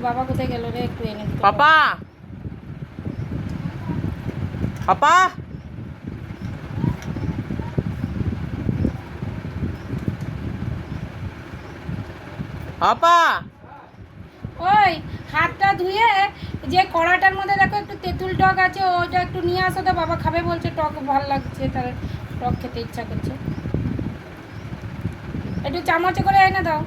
বাবা কোথায় গেল রে? একটু এনে দিতে। পাপা পাপা পাপা ওই হাতটা ধুয়ে যে কড়াটার মধ্যে দেখো একটু তেঁতুল টক আছে, ওটা একটু নিয়ে আসো তো, বাবা খাবে বলছে, টক ভালো লাগছে, তার টক খেতে ইচ্ছা করছে। একটু চামচে করে এনে দাও।